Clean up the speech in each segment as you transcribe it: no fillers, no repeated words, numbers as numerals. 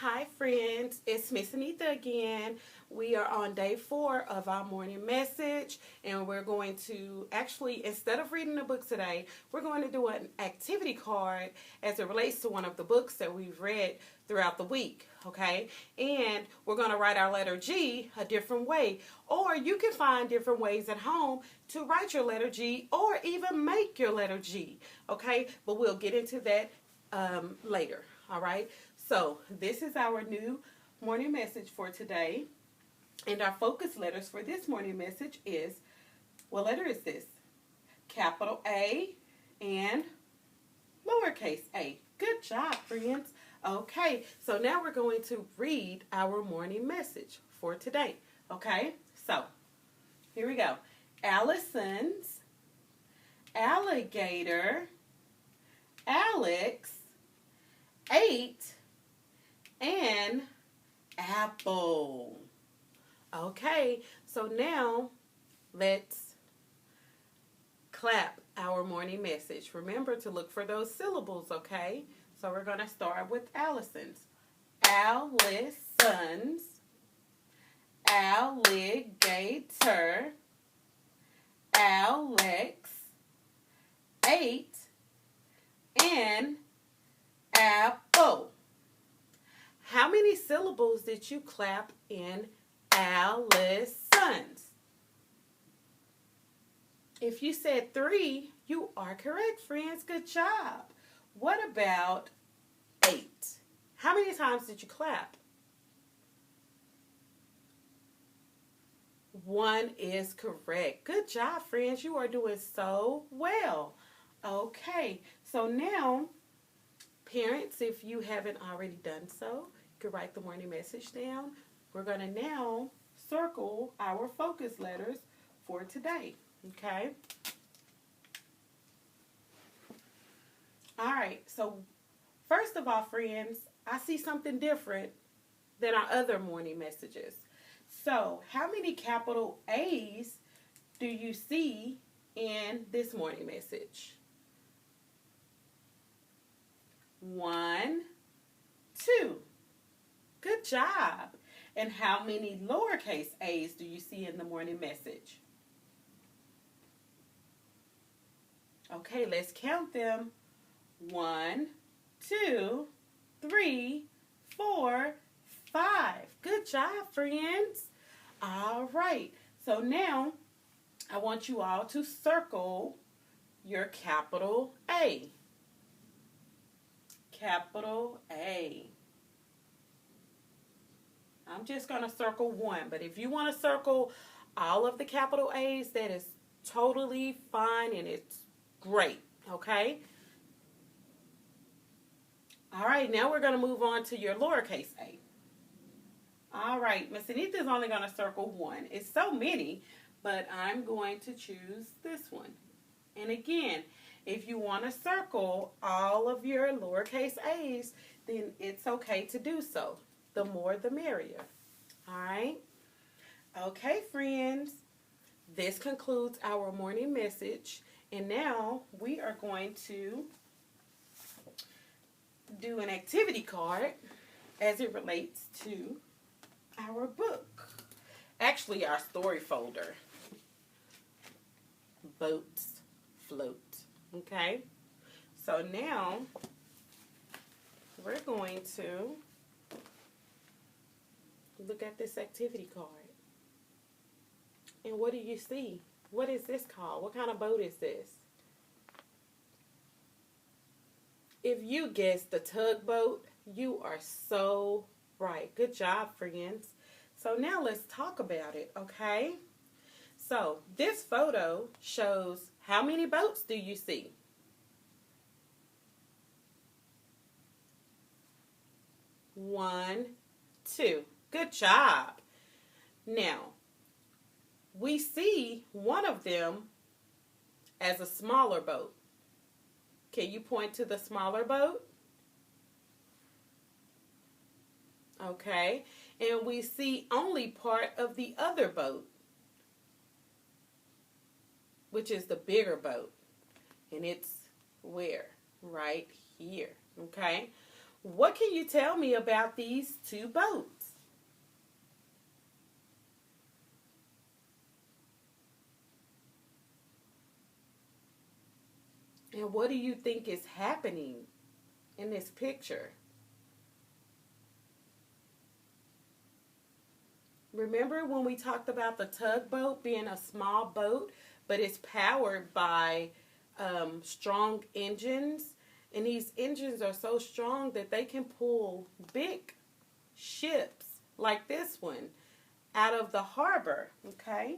Hi friends, it's Miss Anita again. We are on day 4 of our morning message, and we're going to actually, instead of reading the book today, we're going to do an activity card as it relates to one of the books that we've read throughout the week, okay? And we're going to write our letter G a different way, or you can find different ways at home to write your letter G or even make your letter G, okay? But we'll get into that later, all right? So this is our new morning message for today. And our focus letters for this morning message is, what letter is this? Capital A and lowercase a. Good job, friends. Okay, so now we're going to read our morning message for today. Okay, so here we go. Allison's, alligator, Alex, ate an apple. Okay, so now let's clap our morning message. Remember to look for those syllables, okay? So we're going to start with Allison's. Allison's, alligator, Alex, ate an apple. How many syllables did you clap in Allison's? If you said 3, you are correct, friends. Good job. What about 8? How many times did you clap? 1 is correct. Good job, friends. You are doing so well. Okay, so now, parents, if you haven't already done so, you can write the morning message down. We're going to now circle our focus letters for today. Okay? All right, so first of all, friends, I see something different than our other morning messages. So, how many capital A's do you see in this morning message? 1, 2. Good job. And how many lowercase a's do you see in the morning message? Okay, let's count them. 1, 2, 3, 4, 5. Good job, friends. All right. So now I want you all to circle your capital A. Capital A. I'm just going to circle 1, but if you want to circle all of the capital A's, that is totally fine and it's great, okay? All right, now we're going to move on to your lowercase a. All right, Miss Anita is only going to circle 1. It's so many, but I'm going to choose this one. And again, if you want to circle all of your lowercase a's, then it's okay to do so. The more, the merrier. All right? Okay, friends. This concludes our morning message. And now we are going to do an activity card as it relates to our book. Actually, our story folder. Boats float. Okay? So now we're going to look at this activity card. And what do you see? What is this called? What kind of boat is this? If you guessed the tugboat, you are so right. Good job, friends. So now let's talk about it, okay? So this photo shows how many boats do you see? 1, 2. Good job. Now, we see one of them as a smaller boat. Can you point to the smaller boat? Okay. And we see only part of the other boat, which is the bigger boat. And it's where? Right here. Okay. What can you tell me about these two boats? And what do you think is happening in this picture? Remember when we talked about the tugboat being a small boat, but it's powered by strong engines? And these engines are so strong that they can pull big ships like this one out of the harbor, okay?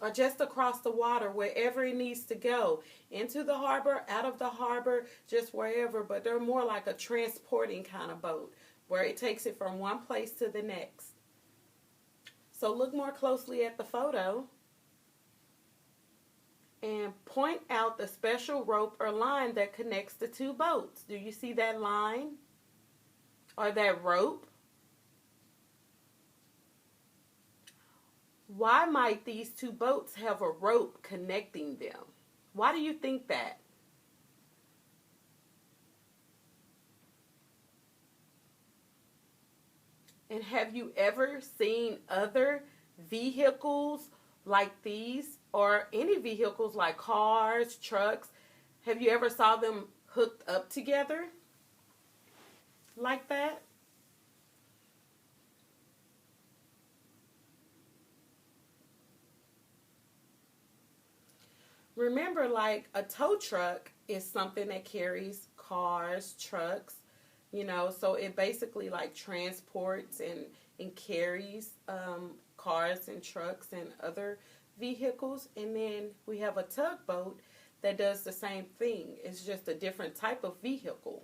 Or just across the water, wherever it needs to go. Into the harbor, out of the harbor, just wherever. But they're more like a transporting kind of boat, where it takes it from one place to the next. So look more closely at the photo and point out the special rope or line that connects the two boats. Do you see that line or that rope? Why might these two boats have a rope connecting them? Why do you think that? And have you ever seen other vehicles like these, or any vehicles like cars, trucks? Have you ever saw them hooked up together like that? Remember, like a tow truck is something that carries cars, trucks, so it basically like transports and carries cars and trucks and other vehicles. And then we have a tugboat that does the same thing. It's just a different type of vehicle.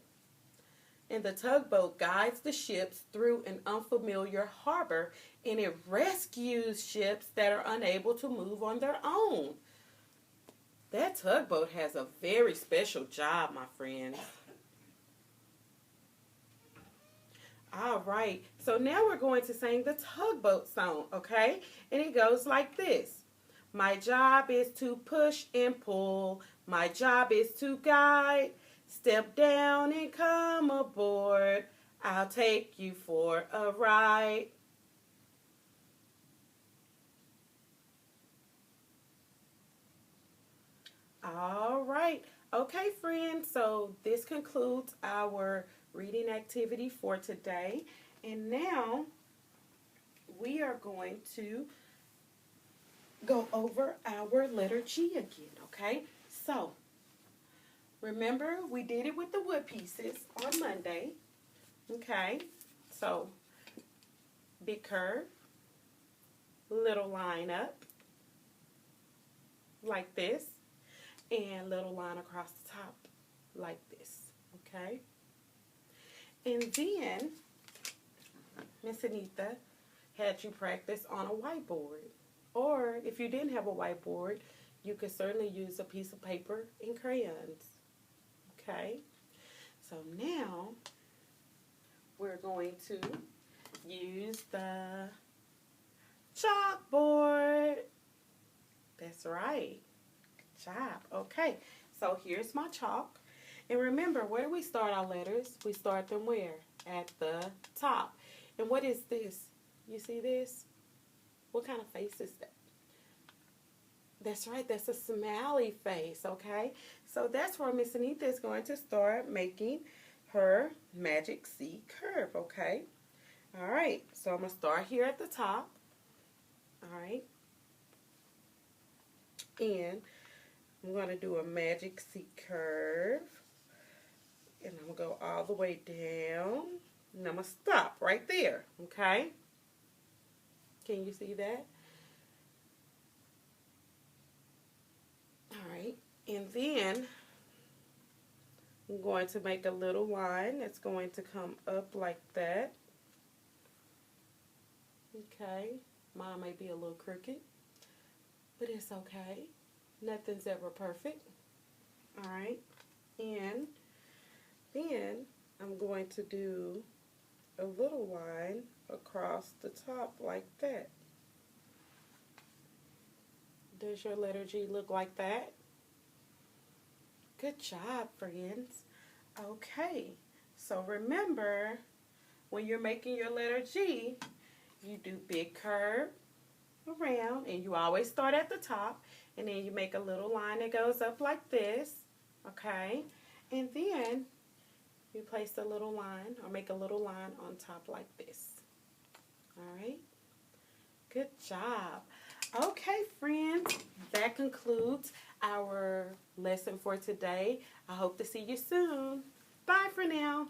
And the tugboat guides the ships through an unfamiliar harbor, and it rescues ships that are unable to move on their own. That tugboat has a very special job, my friends. All right, so now we're going to sing the tugboat song, okay? And it goes like this. My job is to push and pull. My job is to guide. Step down and come aboard. I'll take you for a ride. All right. Okay, friends. So this concludes our reading activity for today. And now we are going to go over our letter G again, okay? So remember, we did it with the wood pieces on Monday, okay? So big curve, little line up like this, and little line across the top like this, okay? And then Miss Anita had you practice on a whiteboard. Or if you didn't have a whiteboard, you could certainly use a piece of paper and crayons, okay? So now we're going to use the chalkboard. That's right. Good job. Okay, so here's my chalk. And remember, where do we start our letters? We start them where? At the top. And what is this? You see this? What kind of face is that? That's right, that's a smiley face, okay? So that's where Miss Anita is going to start making her magic C curve, okay? All right, so I'm going to start here at the top, all right? And I'm going to do a magic C curve. And I'm going to go all the way down. And I'm going to stop right there, okay? Can you see that? All right. And then I'm going to make a little line that's going to come up like that. Okay. Mine may be a little crooked, but it's okay. Nothing's ever perfect. All right. And then I'm going to do a little line across the top like that. Does your letter G look like that? Good job, friends. Okay, so remember, when you're making your letter G, you do big curve around, and you always start at the top, and then you make a little line that goes up like this, okay? And then you place a little line, or make a little line on top like this. All right? Good job. Okay, friends, that concludes our lesson for today. I hope to see you soon. Bye for now.